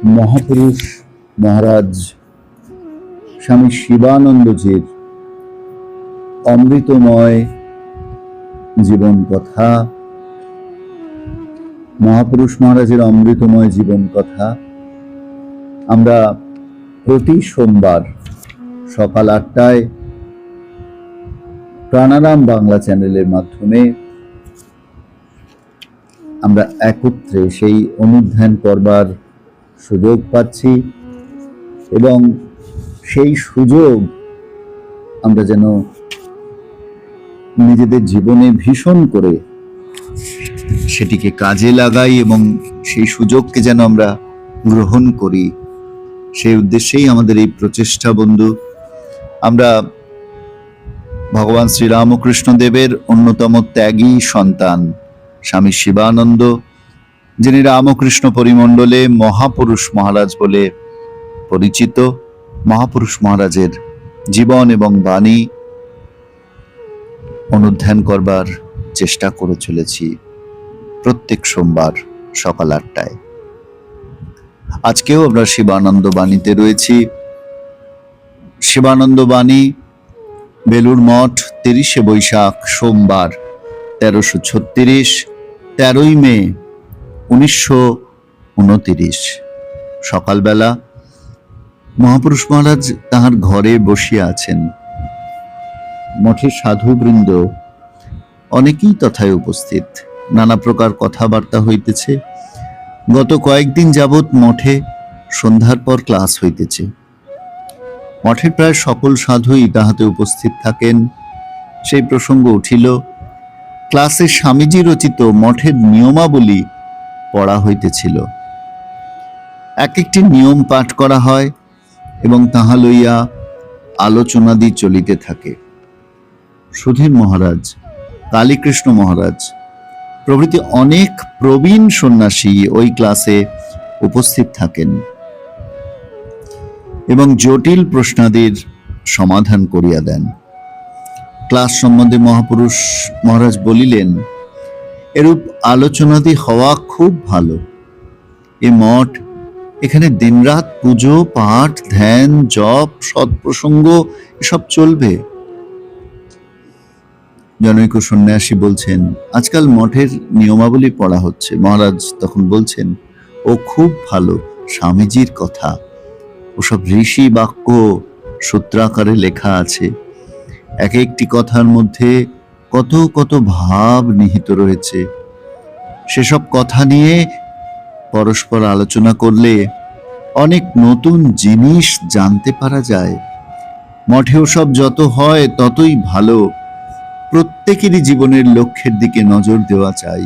মহাপুরুষ মহারাজ স্বামী শিবানন্দজির অমৃতময় জীবন কথা, মহাপুরুষ মহারাজের অমৃতময় জীবন কথা আমরা প্রতি সোমবার সকাল 8টায় প্রাণারাম বাংলা চ্যানেলের মাধ্যমে আমরা একত্রে সেই অনুধ্যান করবার সুযোগ পাচ্ছি এবং সেই সুযোগ আমরা যেন নিজেদের জীবনে ভীষণ করে সেটিকে কাজে লাগাই এবং সেই সুযোগকে যেন আমরা গ্রহণ করি, সেই উদ্দেশ্যেই আমাদের এই প্রচেষ্টা। বন্ধু, আমরা ভগবান শ্রীরামকৃষ্ণ দেবের অন্যতম ত্যাগী সন্তান স্বামী শিবানন্দ, যিনি রামকৃষ্ণ পরিমণ্ডলে মহাপুরুষ মহারাজ বলে পরিচিত, মহাপুরুষ মহারাজের জীবন এবং বাণী অনুধ্যান করবার চেষ্টা করে চলেছি প্রত্যেক সোমবার সকাল 8টায়। আজকেও আমরা শিবানন্দ বাণীতে রয়েছি। শিবানন্দ বাণী, বেলুর মঠ, 30শে বৈশাখ সোমবার 1336, 13ই মে 1929 সকালবেলা মহাপুরুষ মহারাজ তাহার ঘরে বসিয়া আছেন। মঠের সাধুবৃন্দ অনেকেই তথায় উপস্থিত, নানা প্রকার কথাবার্তা হইতেছে। গত কয়েকদিন যাবৎ মঠে সন্ধ্যার পর ক্লাস হইতেছে। মঠের প্রায় সকল সাধুই তাহাতে উপস্থিত থাকেন। সেই প্রসঙ্গ উঠিল। ক্লাসে স্বামীজি রচিত মঠের নিয়মাবলী পড়া হইতেছিল। এক একটি নিয়ম পাঠ করা হয় এবং তাহা লইয়া আলোচনাদি চলিতে থাকে। সুধীর মহারাজ, কালীকৃষ্ণ মহারাজ প্রভৃতি অনেক প্রবীণ সন্ন্যাসী ওই ক্লাসে উপস্থিত থাকেন এবং জটিল প্রশ্নাদির সমাধান করিয়া দেন। ক্লাস সম্বন্ধে মহাপুরুষ মহারাজ বলিলেন, এরূপ আলোচনাদি হওয়া খুব ভালো। এ মঠ, এখানে দিনরাত পুজো পাঠ, ধ্যান, জপ, সৎপ্রসঙ্গ এসব চলবে। জনৈক সন্ন্যাসী বলছেন, আজকাল মঠের নিয়মাবলী পড়া হচ্ছে। মহারাজ তখন বলছেন, ও খুব ভালো, স্বামীজির কথা, ওসব ঋষি বাক্য সূত্রাকারে লেখা আছে। এক একটি কথার মধ্যে কত কত ভাব নিহিত রয়েছে। সেসব কথা নিয়ে পরস্পর আলোচনা করলে অনেক নতুন জিনিস জানতে পারা যায়। মঠে ওসব যত হয় ততই ভালো। প্রত্যেকেরই জীবনের লক্ষ্যের দিকে নজর দেওয়া চাই।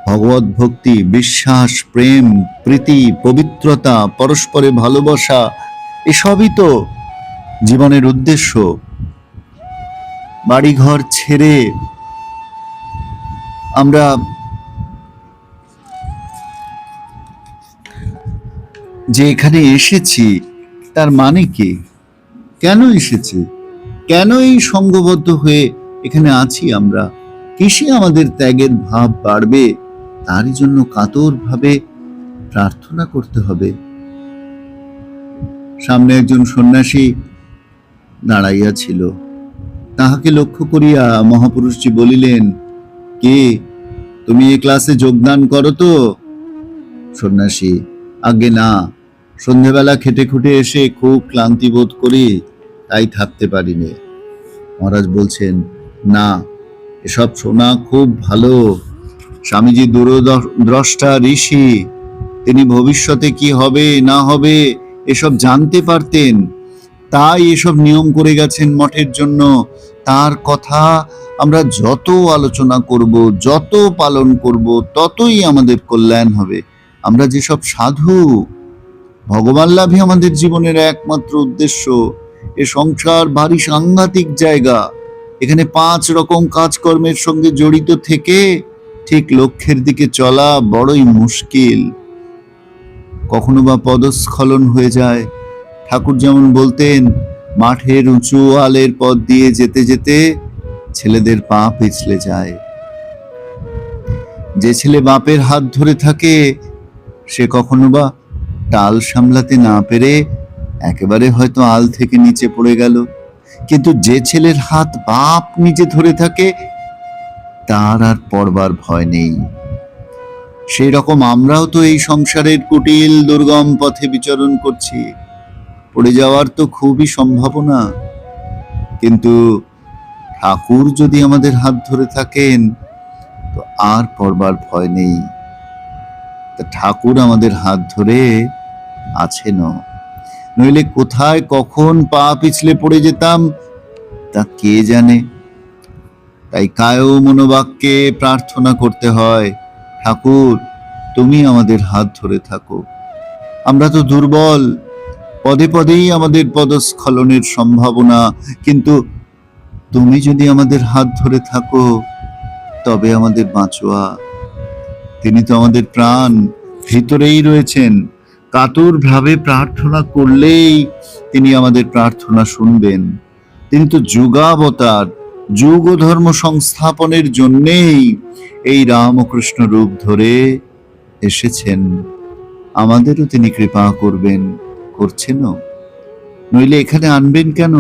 ভগবত ভক্তি, বিশ্বাস, প্রেম, প্রীতি, পবিত্রতা, পরস্পরে ভালোবাসা, এসবই তো জীবনের উদ্দেশ্য। বাড়িঘর ছেড়ে আমরা যে এখানে এসেছি তার মানে কি? কেন এসেছি? কেন এই সঙ্গবদ্ধ হয়ে এখানে আছি আমরা? কিসে আমাদের ত্যাগের ভাব বাড়বে, তারই জন্য কাতরভাবে প্রার্থনা করতে হবে। সামনে একজন সন্ন্যাসী দাঁড়াইয়া ছিল। তাহাকে লক্ষ্য করিয়া মহাপুরুষজি বলিলেন, কে, তুমি এই ক্লাসে যোগদান করো তো? সন্ন্যাসী, আগে না, সন্ধেবেলা খেটে খুটে এসে খুব ক্লান্তি বোধ করি, তাই থাকতে পারিনি। মহারাজ বলছেন, না, এসব শোনা খুব ভালো। স্বামীজি দূরদ্রষ্টা ঋষি, তিনি ভবিষ্যতে কি হবে না হবে এসব জানতে পারতেন, তাই এসব নিয়ম করে গেছেন মঠের জন্য। তার কথা আমরা যত আলোচনা করব, যত পালন করব, ততই আমাদের কল্যাণ হবে। আমরা যেসব সাধু, ভগবান লাভই আমাদের জীবনের একমাত্র উদ্দেশ্য। এ সংসার ভারী সাংঘাতিক জায়গা। এখানে 5 রকম কাজকর্মের সঙ্গে জড়িত থেকে ঠিক লক্ষ্যের দিকে চলা বড়ই মুশকিল। কখনো বা পদস্খলন হয়ে যায়। ঠাকুর যেমন বলতেন, মাঠের উঁচু আলের পথ দিয়ে যেতে যেতে ছেলেদের পা পিছলে যায়। যে ছেলে বাপের হাত ধরে থাকে সে কখনো বা টাল সামলাতে না পেরে একেবারে হয়তো আল থেকে নিচে পড়ে গেল। কিন্তু যে ছেলের হাত বাপ নিজে ধরে থাকে, তার আর পড়বার ভয় নেই। সেই রকম আমরাও তো এই সংসারের কুটিল দুর্গম পথে বিচরণ করছি। পড়ে যাওয়ার তো খুবই সম্ভাবনা, কিন্তু ঠাকুর যদি আমাদের হাত ধরে থাকেন তো আর পড়বার ভয় নেই। তা ঠাকুর আমাদের হাত ধরে আছেন, নইলে কোথায় কখন পা পিছলে পড়ে যেতাম তা কে জানে। তাই কায় মনোবাক্যে প্রার্থনা করতে হয়, ঠাকুর তুমি আমাদের হাত ধরে থাকো। আমরা তো দুর্বল, পদে পদেই আমাদের পদস্খলনের সম্ভাবনা, কিন্তু তুমি যদি আমাদের হাত ধরে থাকো তবে আমাদের বাঁচোয়া। তিনি তো আমাদের প্রাণ, ভিতরেই রয়েছেন। কাতর ভাবে প্রার্থনা করলেই তিনি আমাদের প্রার্থনা শুনবেন। তিনি তো যুগাবতার, যুগ ও ধর্ম সংস্থাপনের জন্যেই এই রামকৃষ্ণ রূপ ধরে এসেছেন। আমাদেরও তিনি কৃপা করবেন, করছেনও, নইলে এখানে আনবেন কেন?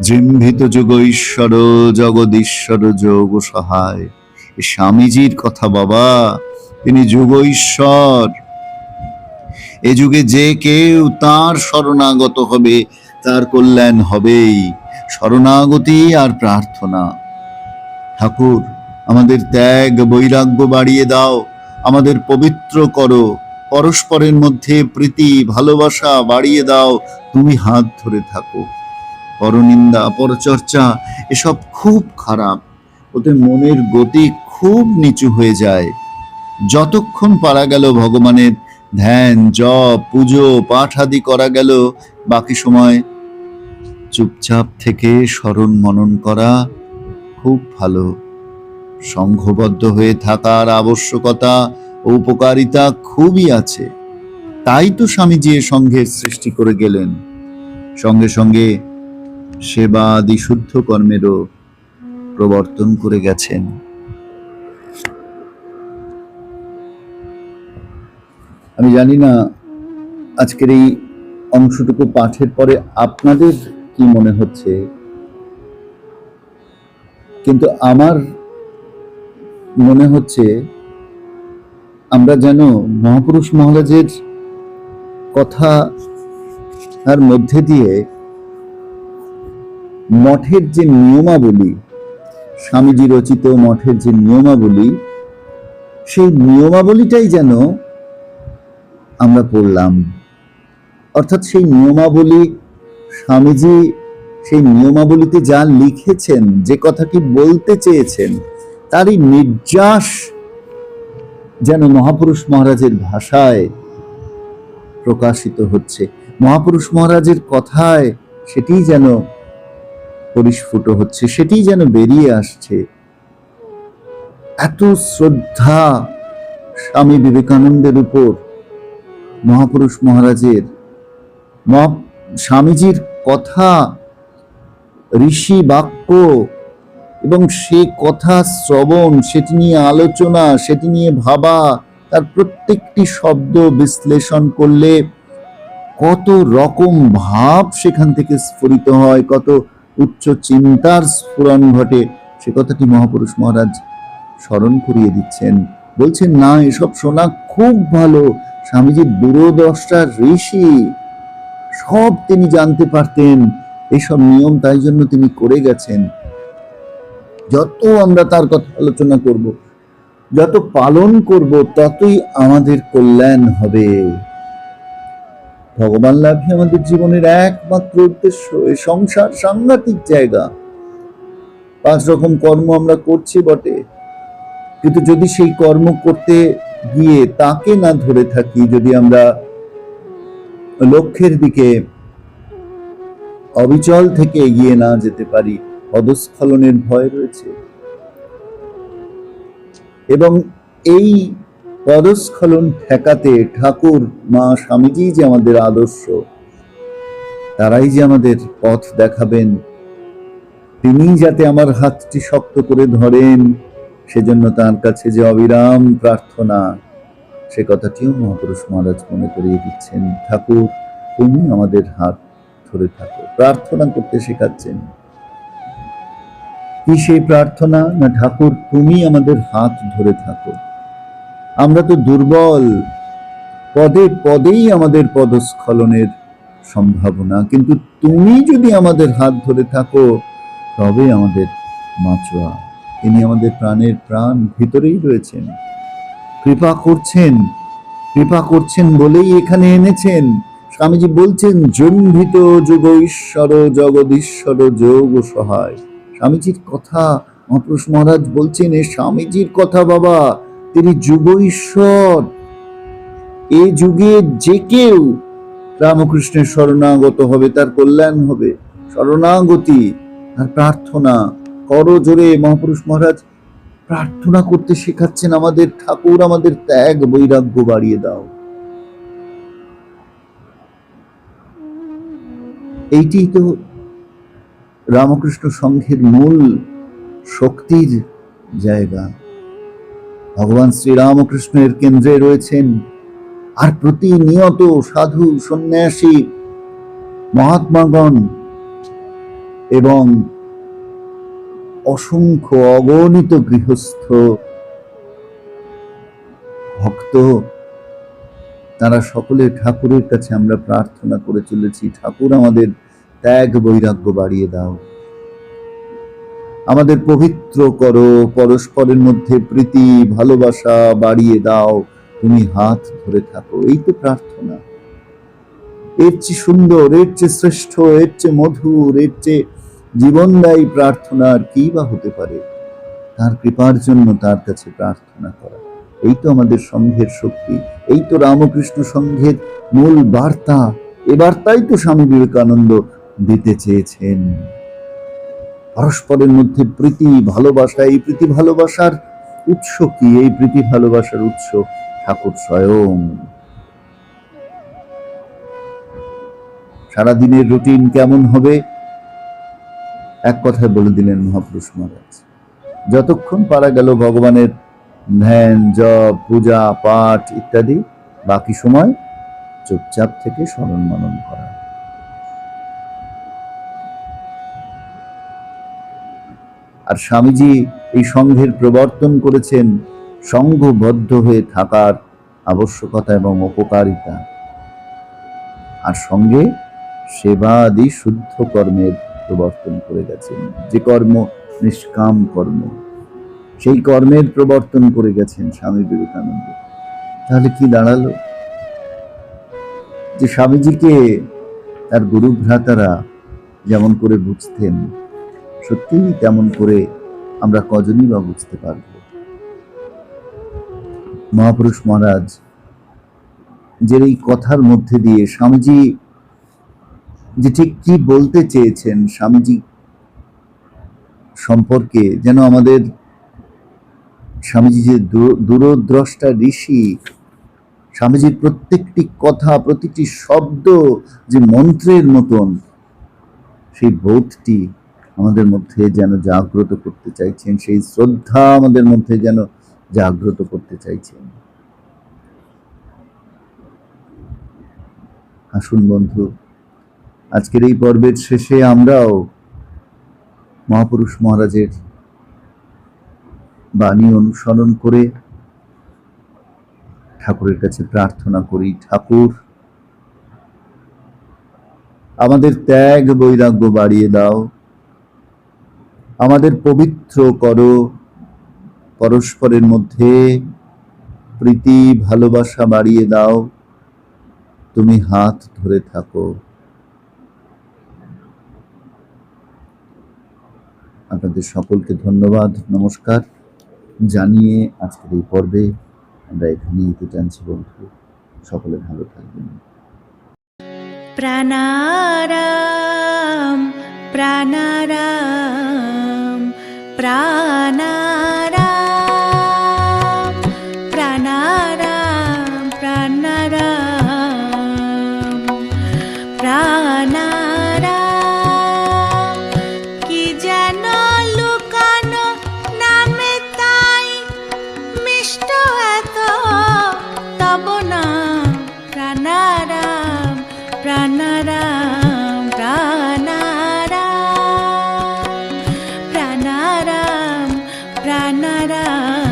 জিম্ভিত যোগ ঈশ্বর জগদীশ্বর যোগ সহায়। স্বামীজির কথা বাবা, তিনি যোগ ঈশ্বর। এ যুগে যে কেউ তার শরণাগত হবে তার কল্যাণ হবেই। শরণাগতি আর প্রার্থনা। ঠাকুর আমাদের ত্যাগ বৈরাগ্য বাড়িয়ে দাও, আমাদের পবিত্র করো, পরস্পরের মধ্যে প্রীতি ভালোবাসা বাড়িয়ে দাও। তুমি হাত ধরে থাকো। পরনিন্দা পরচর্চা এসব খুব খারাপ, ওতে মনের গতি খুব নিচু হয়ে যায়। যতক্ষণ পারা গেল ভগবানের ধ্যান জপ পুজো পাঠ আদি করা গেল, বাকি সময় চুপচাপ থেকে স্মরণ মনন করা খুব ভালো। সংঘবদ্ধ হয়ে থাকার আবশ্যকতা ও উপকারিতা খুবই আছে। তাই তো স্বামীজি এ সংঘের সৃষ্টি করে গেলেন। সঙ্গে সঙ্গে সেবা আদি শুদ্ধ কর্মেরও প্রবর্তন করে গেছেন। আমি জানি না আজকের এই অংশটুকু পাঠের পরে আপনাদের কি মনে হচ্ছে, কিন্তু আমার মনে হচ্ছে আমরা যেন মহাপুরুষ মহারাজের কথা তার মধ্যে দিয়ে মঠের যে নিয়মাবলী, স্বামীজি রচিত মঠের যে নিয়মাবলী, সেই নিয়মাবলীটাই যেন আমরা পড়লাম। অর্থাৎ সেই নিয়মাবলী, স্বামীজি সেই নিয়মাবলীতে যা লিখেছেন, যে কথাটি বলতে চেয়েছেন, তারই নির্যাস যেন মহাপুরুষ মহারাজের ভাষায় প্রকাশিত হচ্ছে। মহাপুরুষ মহারাজের কথায় সেটি যেন পরিস্ফুট হচ্ছে, সেটি যেন বেরিয়ে আসছে। এত শ্রদ্ধা স্বামী বিবেকানন্দের উপর মহাপুরুষ মহারাজের, স্বামীজির কথা ঋষি বাক্য, এবং সে কথা শ্রবণ, সেটি নিয়ে আলোচনা, সেটি নিয়ে ভাবা, তার প্রত্যেকটি শব্দ বিশ্লেষণ করলে কত রকম ভাব সেখান থেকে স্ফুরিত হয়, কত উচ্চ চিন্তার স্ফুরণ ঘটে, সে কথাটি মহাপুরুষ মহারাজ স্মরণ করিয়ে দিচ্ছেন। বলছেন না, এসব শোনা খুব ভালো। স্বামীজির দূরদ্রষ্টা ঋষি, সব তিনি জানতে পারতেন, এইসব নিয়ম তাই জন্য তিনি করে গেছেন। যত আমরা তার কথা আলোচনা করব, যত পালন করব, ততই আমাদের কল্যাণ হবে। ভগবান লাভই আমাদের জীবনের একমাত্র উদ্দেশ্য। এই সংসার সাংঘাতিক জায়গা। 5 রকম কর্ম আমরা করছি বটে, কিন্তু যদি সেই কর্ম করতে গিয়ে তাকে না ধরে থাকি, যদি আমরা লক্ষ্যের দিকে অবিচল থেকে এগিয়ে না যেতে পারি, পদস্খলনের ভয় রয়েছে। এবং এই পদস্খলন ঠেকাতে ঠাকুর মা স্বামীজি যে আমাদের আদর্শ, তারাই যে আমাদের পথ দেখাবেন। তিনি যাতে আমার হাতটি শক্ত করে ধরেন, সেজন্য তার কাছে যে অবিরাম প্রার্থনা। সে কথাটিও মহাপুরুষ মহারাজ মনে করিয়ে দিচ্ছেন। ঠাকুর তুমি আমাদের হাত ধরে থাকো, প্রার্থনা করতে শেখাচ্ছেন। কি সেই প্রার্থনা? না, ঠাকুর তুমি আমাদের হাত ধরে থাকো। আমরা তো দুর্বল, পদে পদেই আমাদের পদস্খলনের সম্ভাবনা, কিন্তু তুমি যদি আমাদের হাত ধরে থাকো তবে আমাদের মাচোয়া। তিনি আমাদের প্রাণের প্রাণ, ভিতরেই রয়েছেন, কৃপা করছেন, কৃপা করছেন বলেই এখানে এনেছেন। স্বামীজি বলছেন জম্ভিত যোগ ঈশ্বর জগদীশ্বর যোগ সহায়। স্বামীজির কথা মহাপুরুষ মহারাজ বলছেন, এ স্বামীজির কথা বাবা, তিনি যুগ ঈশ্বর। এ যুগে যে কেউ রামকৃষ্ণের শরণাগত হবে তার কল্যাণ হবে। শরণাগতি আর প্রার্থনা করো জোরে। মহাপুরুষ মহারাজ প্রার্থনা করতে শেখাচ্ছেন আমাদের। ঠাকুর আমাদের ত্যাগ বৈরাগ্য বাড়িয়ে দাও। এইটি তো রামকৃষ্ণ সংঘের মূল শক্তির জায়গা। ভগবান শ্রী রামকৃষ্ণের কেন্দ্রে রয়েছেন, আর প্রতিনিয়ত সাধু সন্ন্যাসী মহাত্মাগণ এবং অসংখ্য অগণিত গৃহস্থ ভক্ত, তারা সকলে ঠাকুরের কাছে আমরা প্রার্থনা করে চলেছি, ঠাকুর আমাদের ত্যাগ বৈরাগ্য বাড়িয়ে দাও, আমাদের পবিত্র করো, পরস্পরের মধ্যে প্রীতি ভালোবাসা বাড়িয়ে দাও, তুমি হাত ধরে থাকো। এই তো প্রার্থনা। এর চেয়ে সুন্দর, এর চেয়ে শ্রেষ্ঠ, এর চেয়ে মধুর, এর চেয়ে জীবনদায়ী প্রার্থনা আর কি বা হতে পারে? তার কৃপার জন্য তার কাছে প্রার্থনা করা, এই তো আমাদের সংঘের শক্তি, এই তো রামকৃষ্ণ সংঘের মূল বার্তা। এ বার্তাই তো স্বামী বিবেকানন্দ দিতে চেয়েছেন। পরস্পরের মধ্যে প্রীতি ভালোবাসা। এই প্রীতি ভালোবাসার উৎস কি? এই প্রীতি ভালোবাসার উৎস ঠাকুর স্বয়ং। সারাদিনের রুটিন কেমন হবে? এক কথায় বলে দিলেন মহাপুরুষ মহারাজ, যতক্ষণ পারা গেল ভগবানের ধ্যান, জপ, পূজা পাঠ ইত্যাদি, বাকি সময় চুপচাপ থেকে স্মরণ মনন করা। আর স্বামীজি এই সংঘের প্রবর্তন করেছেন সংঘবদ্ধ হয়ে থাকার আবশ্যকতা এবং উপকারিতা, আর সঙ্গে সেবাদি শুদ্ধ কর্মের প্রবর্তন করে গেছেন। যে কর্ম নিষ্কাম কর্ম, সেই কর্মের প্রবর্তন করে গেছেন স্বামী বিবেকানন্দ। তাহলে কি দাঁড়ালো? যে স্বামীজিকে তার গুরু ভ্রাতারা যেমন করে বুঝতেন, সত্যি তেমন করে আমরা কজনই বা বুঝতে পারব? মহাপুরুষ মহারাজ যে এই কথার মধ্যে দিয়ে স্বামীজি যে ঠিক কি বলতে চেয়েছেন স্বামীজি সম্পর্কে, যেন আমাদের স্বামীজি যে দূরদ্রষ্টা ঋষি, স্বামীজির প্রত্যেকটি কথা, প্রতিটি শব্দ যে মন্ত্রের মতন, সেই বোধটি আমাদের মধ্যে যেন জাগ্রত করতে চাইছেন, সেই শ্রদ্ধা আমাদের মধ্যে যেন জাগ্রত করতে চাইছেন। আসুন বন্ধু, আজকের এই পর্বের শেষে আমরাও মহাপুরুষ মহারাজের বাণী অনুসরণ করে ঠাকুরের কাছে প্রার্থনা করি, ঠাকুর আমাদের ত্যাগ বৈরাগ্য বাড়িয়ে দাও, আমাদের পবিত্র করো, পরস্পরের মধ্যে প্রীতি ভালোবাসা বাড়িয়ে দাও, তুমি হাত ধরে থাকো। আপনাদের সকলকে ধন্যবাদ, নমস্কার জানিয়ে আজকের এই পর্বে আমরা এখানেই তো জানছি বন্ধু, সকলে ভালো থাকবেন। প্রাণারাম প্রাণারাম প্রাণারাম প্রাণারাম প্রাণারাম প্রাণারাম। কি যেন লুকানো নামে তাই মিষ্ট এত প্রাণারাম প্রাণারাম প্রাণারাম প্রাণারাম